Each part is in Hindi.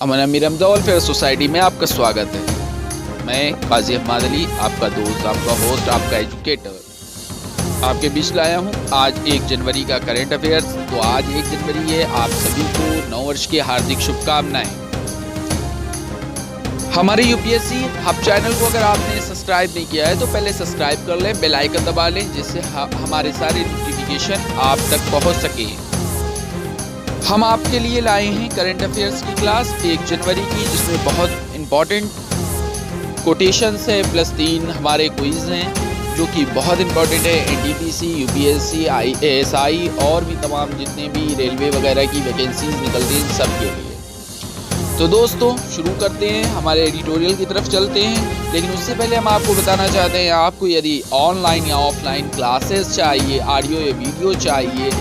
अमन अमीर हमजा वेलफेयर सोसाइटी में आपका स्वागत है। मैं काजी अहमद अली, आपका दोस्त, आपका होस्ट, आपका एजुकेटर, आपके बीच लाया हूँ आज 1 जनवरी का करंट अफेयर्स। तो आज 1 जनवरी है, आप सभी को नववर्ष की हार्दिक शुभकामनाएं। हमारे यूपीएससी हब चैनल को अगर आपने सब्सक्राइब नहीं किया है तो पहले सब्सक्राइब कर लें, बेल आइकन दबा लें, जिससे हमारे सारे नोटिफिकेशन आप तक पहुँच सके। हम आपके लिए लाए हैं करंट अफेयर्स की क्लास 1 जनवरी की, जिसमें बहुत इंपॉर्टेंट कोटेशंस है प्लस 3 हमारे क्विज हैं जो कि बहुत इंपॉर्टेंट है। एनटीपीसी, यूपीएससी, एएसआई और भी तमाम जितने भी रेलवे वगैरह की वैकेंसीज निकलती हैं सब के लिए। तो दोस्तों शुरू करते हैं, हमारे एडिटोरियल की तरफ चलते हैं। लेकिन उससे पहले हम आपको बताना चाहते हैं, आपको यदि ऑनलाइन या ऑफलाइन क्लासेस चाहिए, ऑडियो या वीडियो चाहिए,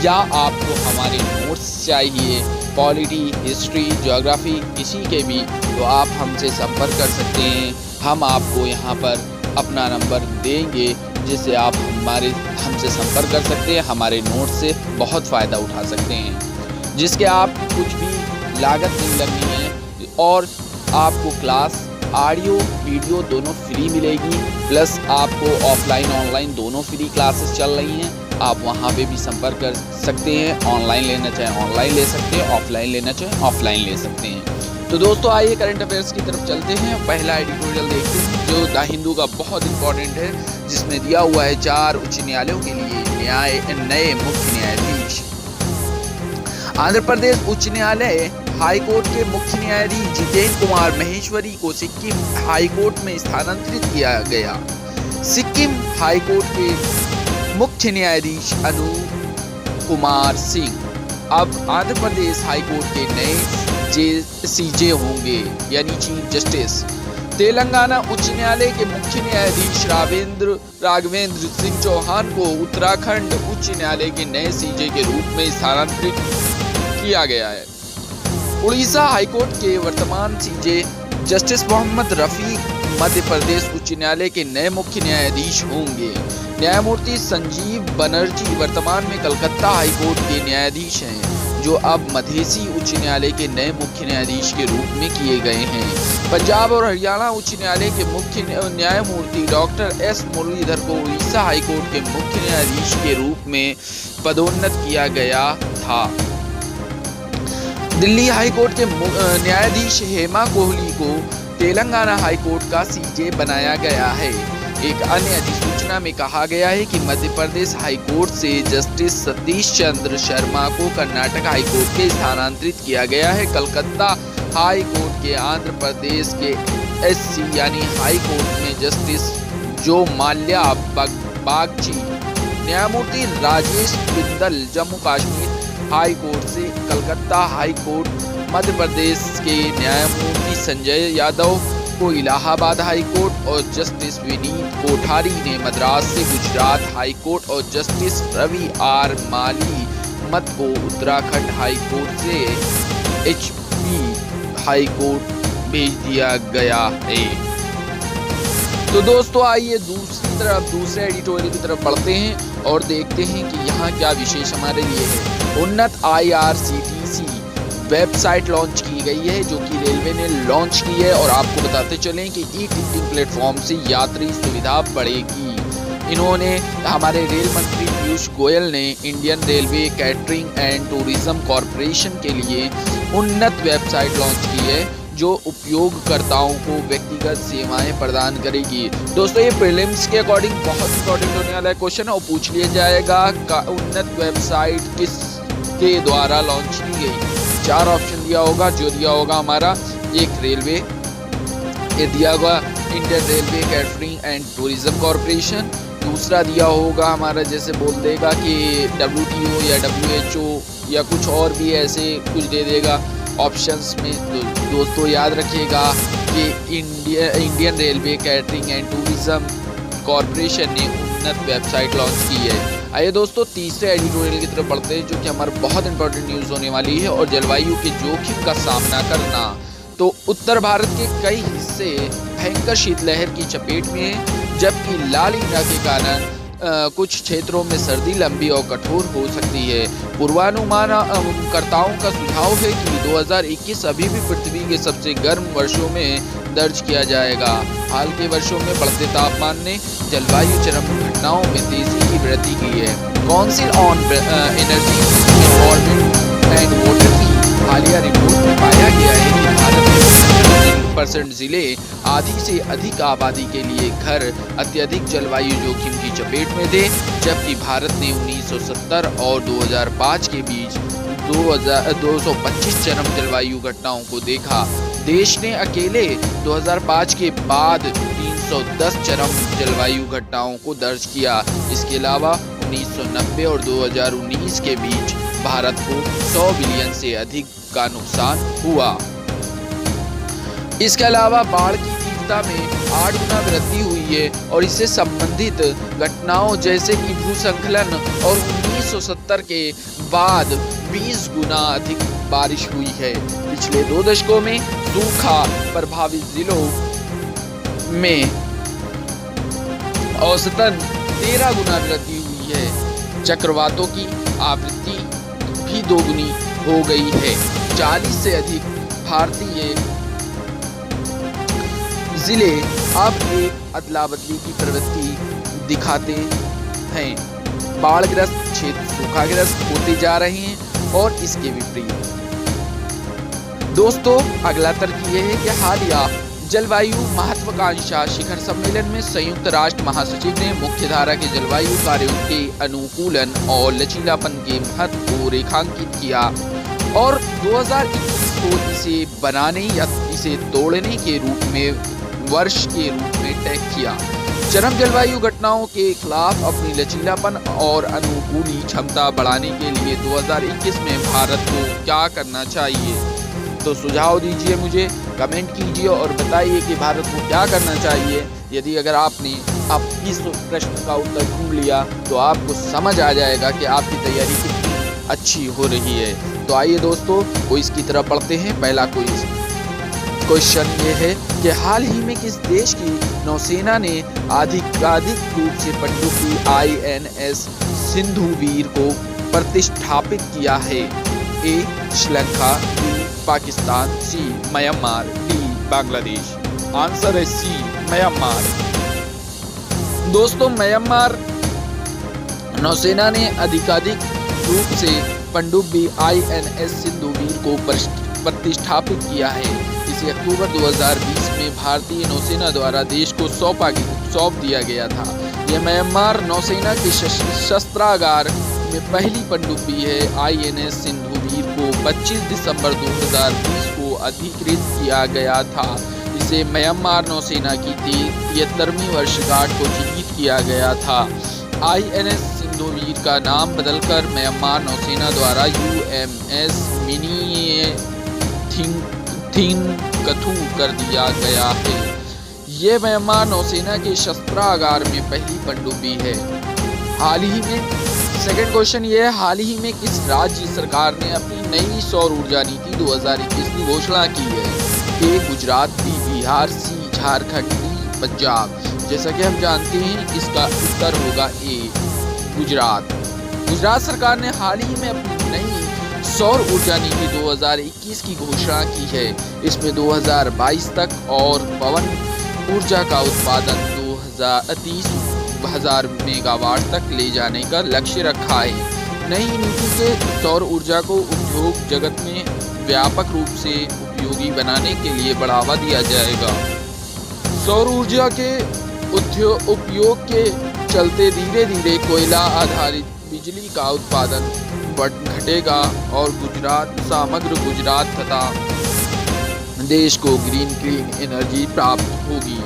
या आपको हमारे नोट्स चाहिए पॉलिटी, हिस्ट्री, ज्योग्राफी, किसी के भी, तो आप हमसे संपर्क कर सकते हैं। हम आपको यहाँ पर अपना नंबर देंगे जिससे आप हमसे संपर्क कर सकते हैं, हमारे नोट्स से बहुत फ़ायदा उठा सकते हैं, जिसके आप कुछ भी लागत नहीं लगनी है और आपको क्लास ऑडियो वीडियो दोनों फ्री मिलेगी। प्लस आपको ऑफलाइन ऑनलाइन दोनों फ्री क्लासेस चल रही हैं, आप वहाँ पे भी संपर्क कर सकते हैं। ऑनलाइन लेना चाहें ऑनलाइन ले सकते हैं, ऑफलाइन लेना चाहें ऑफलाइन ले सकते हैं। तो दोस्तों आइए करंट अफेयर्स की तरफ चलते हैं। पहला एडिटोरियल देखते हैं जो द हिंदू का बहुत इंपॉर्टेंट है, जिसमें दिया हुआ है 4 उच्च न्यायालयों के लिए नए मुख्य न्यायाधीश। आंध्र प्रदेश उच्च न्यायालय हाई कोर्ट के मुख्य न्यायाधीश जितेंद्र कुमार महेश्वरी को सिक्किम हाई कोर्ट में स्थानांतरित किया गया। सिक्किम हाई कोर्ट के मुख्य न्यायाधीश अनूप कुमार सिंह अब आंध्र प्रदेश हाई कोर्ट के नए सीजे होंगे, यानी चीफ जस्टिस। तेलंगाना उच्च न्यायालय के मुख्य न्यायाधीश राघवेंद्र सिंह चौहान को उत्तराखंड उच्च न्यायालय के नए सीजे के रूप में स्थानांतरित किया गया है। उड़ीसा हाईकोर्ट के वर्तमान सीजे जस्टिस मोहम्मद रफीक मध्य प्रदेश उच्च न्यायालय के नए मुख्य न्यायाधीश होंगे। न्यायमूर्ति संजीव बनर्जी वर्तमान में कलकत्ता हाईकोर्ट के न्यायाधीश हैं, जो अब मधेसी उच्च न्यायालय के नए मुख्य न्यायाधीश के रूप में किए गए हैं। पंजाब और हरियाणा उच्च न्यायालय के मुख्य न्यायमूर्ति डॉक्टर एस मुरलीधर को उड़ीसा हाईकोर्ट के मुख्य न्यायाधीश के रूप में पदोन्नत किया गया था। दिल्ली हाईकोर्ट के न्यायाधीश हेमा कोहली को तेलंगाना हाईकोर्ट का सीजे बनाया गया है। एक अन्य अधिसूचना में कहा गया है कि मध्य प्रदेश हाईकोर्ट से जस्टिस सतीश चंद्र शर्मा को कर्नाटक हाईकोर्ट के स्थानांतरित किया गया है। कलकत्ता हाईकोर्ट के आंध्र प्रदेश के एससी यानी हाईकोर्ट में जस्टिस जो माल्या बागची। न्यायमूर्ति राजेश बिंदल जम्मू कश्मीर हाई कोर्ट से कलकत्ता हाई कोर्ट। मध्य प्रदेश के न्यायमूर्ति संजय यादव को इलाहाबाद हाई कोर्ट और जस्टिस विनीत कोठारी ने मद्रास से गुजरात हाई कोर्ट और जस्टिस रवि आर माली मत को उत्तराखंड हाई कोर्ट से एचपी हाई कोर्ट भेज दिया गया है। तो दोस्तों आइए दूसरे एडिटोरियल की तरफ बढ़ते हैं और देखते हैं कि यहाँ क्या विशेष हमारे लिए है। उन्नत IRCTC वेबसाइट लॉन्च की गई है, जो कि रेलवे ने लॉन्च की है, और आपको बताते चलें कि ई-टिकटिंग प्लेटफॉर्म से यात्री सुविधा बढ़ेगी। इन्होंने हमारे रेल मंत्री पीयूष गोयल ने Indian railway catering and tourism corporation के लिए उन्नत वेबसाइट लॉन्च की है, जो उपयोगकर्ताओं को व्यक्तिगत सेवाएं प्रदान करेगी। दोस्तों ये प्रीलिम्स के अकॉर्डिंग बहुत इंपॉर्टेंट होने वाला क्वेश्चन है और पूछ लिया जाएगा उन्नत वेबसाइट किस के द्वारा लॉन्च की गई। 4 ऑप्शन दिया होगा, जो दिया होगा हमारा एक रेलवे, ये दिया होगा Indian railway catering and tourism corporation. दूसरा दिया होगा हमारा जैसे बोल देगा कि WTO या WHO या कुछ और भी ऐसे कुछ दे देगा ऑप्शंस में। दोस्तों याद रखिएगा कि Indian railway catering and tourism corporation ने उन्नत वेबसाइट लॉन्च की है। आइए दोस्तों तीसरे एडिटोरियल की तरफ बढ़ते हैं, जो कि हमारा बहुत इंपॉर्टेंट न्यूज़ होने वाली है, और जलवायु के जोखिम का सामना करना। तो उत्तर भारत के कई हिस्से भयंकर शीतलहर की चपेट में हैं, जबकि ला नीना के कारण कुछ क्षेत्रों में सर्दी लंबी और कठोर हो सकती है। पूर्वानुमानकर्ताओं का सुझाव है कि 2021 अभी भी पृथ्वी के सबसे गर्म वर्षों में दर्ज किया जाएगा। हाल के वर्षों में बढ़ते तापमान ने जलवायु चरम घटनाओं में तेजी की वृद्धि की है। Council on energy environment and water की हालिया रिपोर्ट में पाया गया है कि भारत में 50% जिले आधी से अधिक आबादी के लिए घर अत्यधिक जलवायु जोखिम की चपेट में थे, जबकि भारत ने 1970 और 2005 के बीच 225 चरम जलवायु घटनाओं को देखा। देश ने अकेले 2005 के बाद 310 चरम जलवायु घटनाओं को दर्ज किया। इसके अलावा 1990 और 2019 के बीच भारत को 100 बिलियन से अधिक का नुकसान हुआ। इसके अलावा बाढ़ की तीव्रता में 8 गुना वृद्धि हुई है और इससे संबंधित घटनाओं जैसे कि भूस्खलन और 1970 के बाद 20 गुना अधिक बारिश हुई है। पिछले 2 दशकों में सूखा प्रभावित जिलों में औसतन 13 गुना वृद्धि हुई है। चक्रवातों की आवृत्ति भी 2 गुनी हो गई है। 40 से अधिक भारतीय जिले अब एक अदला बदली की प्रवृत्ति दिखाते हैं। बाढ़ग्रस्त क्षेत्र सूखाग्रस्त होते जा रहे हैं और इसके विपरीत दोस्तों अगला तर्क यह है कि हालिया जलवायु महत्वाकांक्षा शिखर सम्मेलन में संयुक्त राष्ट्र महासचिव ने मुख्यधारा के जलवायु कार्यों के अनुकूलन और लचीलापन के महत्व को रेखांकित किया और 2021 को इसे बनाने या इसे तोड़ने के रूप में वर्ष के रूप में तय किया। चरम जलवायु घटनाओं के खिलाफ अपनी लचीलापन और अनुकूली क्षमता बढ़ाने के लिए 2021 में भारत को क्या करना चाहिए? तो सुझाव दीजिए, मुझे कमेंट कीजिए और बताइए कि भारत को क्या करना चाहिए। यदि अगर आपने इस प्रश्न का उत्तर ढूंढ लिया तो आपको समझ आ जाएगा कि आपकी तैयारी कितनी अच्छी हो रही है। तो आइए दोस्तों क्विज की तरफ बढ़ते हैं। पहला क्वेश्चन ये है कि हाल ही में किस देश की नौसेना ने आधिकारिक रूप से पनडुब्बी INS सिंधुवीर को प्रतिष्ठापित किया है? ए श्रीलंका, बी पाकिस्तान, सी म्यांमार, डी बांग्लादेश। आंसर है सी म्यांमार। दोस्तों म्यांमार नौसेना ने आधिकारिक रूप से पनडुब्बी INS सिंधुवीर को प्रतिष्ठापित किया है। इसे अक्टूबर 2020 में भारतीय नौसेना द्वारा देश को सौंप दिया गया था। यह म्यांमार नौसेना के शस्त्रागार में पहली पनडुब्बी है। INS सिंधुवीर को 25 दिसंबर 2020 को अधिकृत किया गया था। इसे म्यांमार नौसेना की 73वीं वर्षगांठ को चिन्हित किया गया था। INS सिंधुवीर का नाम बदलकर म्यांमार नौसेना द्वारा UMS थिंकथू कर दिया गया है। ये म्यांमार नौसेना के शस्त्रागार में पहली पनडुब्बी है। हाल ही में सेकंड क्वेश्चन ये है, हाल ही में किस राज्य सरकार ने अपनी नई सौर ऊर्जा नीति 2021 की घोषणा की है? ए गुजरात, बी बिहार, सी झारखंड, डी पंजाब। जैसा कि हम जानते हैं इसका उत्तर होगा ए गुजरात। गुजरात सरकार ने हाल ही में अपनी नई सौर ऊर्जा नीति 2021 की घोषणा की है। इसमें 2022 तक और पवन ऊर्जा का उत्पादन 30,000 मेगावाट तक ले जाने का लक्ष्य रखा है। नई नीति से सौर ऊर्जा को उद्योग जगत में व्यापक रूप से उपयोगी बनाने के लिए बढ़ावा दिया जाएगा। सौर ऊर्जा के उपयोग के चलते धीरे धीरे कोयला आधारित बिजली का उत्पादन घटेगा और समग्र गुजरात तथा देश को ग्रीन क्लीन एनर्जी प्राप्त होगी।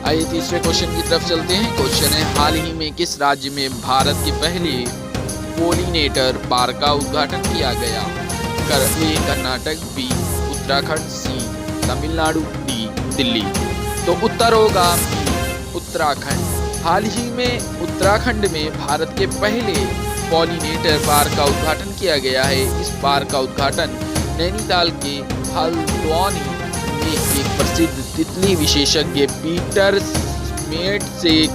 आइए तीसरे क्वेश्चन की तरफ चलते हैं। क्वेश्चन है, हाल ही में किस राज्य में भारत के पहले पोलिनेटर पार्क का उद्घाटन किया गया? ए कर्नाटक, बी उत्तराखंड, सी तमिलनाडु, डी दिल्ली। तो उत्तर होगा उत्तराखंड। हाल ही में उत्तराखंड में भारत के पहले पोलिनेटर पार्क का उद्घाटन किया गया है। इस पार्क का उद्घाटन नैनीताल के हल्द्वानी में एक प्रसिद्ध तितली विशेषज्ञ पीटर स्मेट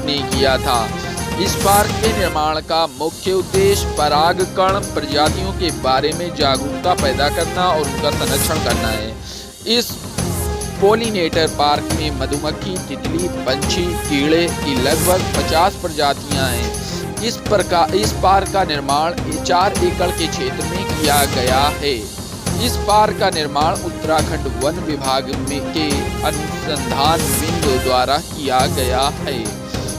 ने किया था। इस पार्क के निर्माण का मुख्य उद्देश्य परागकण प्रजातियों के बारे में जागरूकता पैदा करना और उनका संरक्षण करना है। इस पोलिनेटर पार्क में मधुमक्खी, तितली, पंछी, कीड़े की लगभग 50 प्रजातियां हैं। इस पार्क का निर्माण 4 एकड़ के क्षेत्र में किया गया है। इस पार्क का निर्माण उत्तराखंड वन विभाग के अनुसंधान विंग द्वारा किया गया है।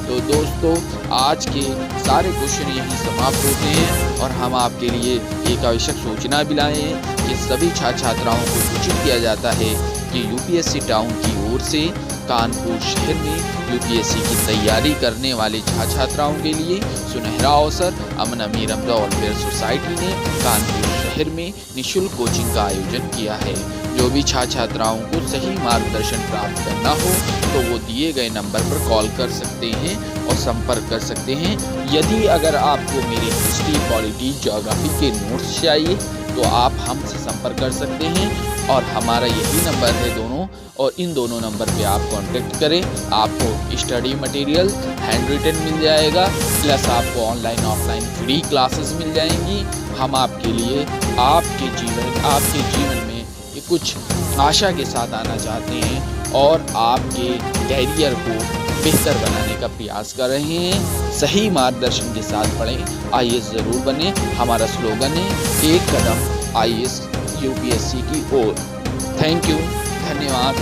तो दोस्तों, आज के सारे क्वेश्चन यहीं समाप्त होते हैं और हम आपके लिए एक आवश्यक सूचना भी लाए हैं कि सभी छात्र छात्राओं को सूचित किया जाता है कि यूपीएससी टाउन की ओर से कानपुर शहर में यूपीएससी की तैयारी करने वाले छात्र छात्राओं के लिए सुनहरा अवसर अमन अमीर हमजा वेलफेयर सोसाइटी ने कानपुर शहर में निःशुल्क कोचिंग का आयोजन किया है। जो भी छात्र छात्राओं को सही मार्गदर्शन प्राप्त करना हो तो वो दिए गए नंबर पर कॉल कर सकते हैं और संपर्क कर सकते हैं। यदि अगर आपको मेरे हिस्ट्री, पॉलिटी, ज्योग्राफी के नोट्स चाहिए तो आप हमसे संपर्क कर सकते हैं और हमारा यही नंबर है दोनों, और इन दोनों नंबर पे आप कांटेक्ट करें। आपको स्टडी मटेरियल हैंड रिटन मिल जाएगा, प्लस आपको ऑनलाइन ऑफलाइन फ्री क्लासेस मिल जाएंगी। हम आपके लिए आपके जीवन में कुछ आशा के साथ आना चाहते हैं और आपके कैरियर को बेहतर बनाने का प्रयास कर रहे हैं। सही मार्गदर्शन के साथ पढ़ें, आईएएस जरूर बने। हमारा स्लोगन है एक कदम आईएएस यूपीएससी की ओर। थैंक यू, धन्यवाद।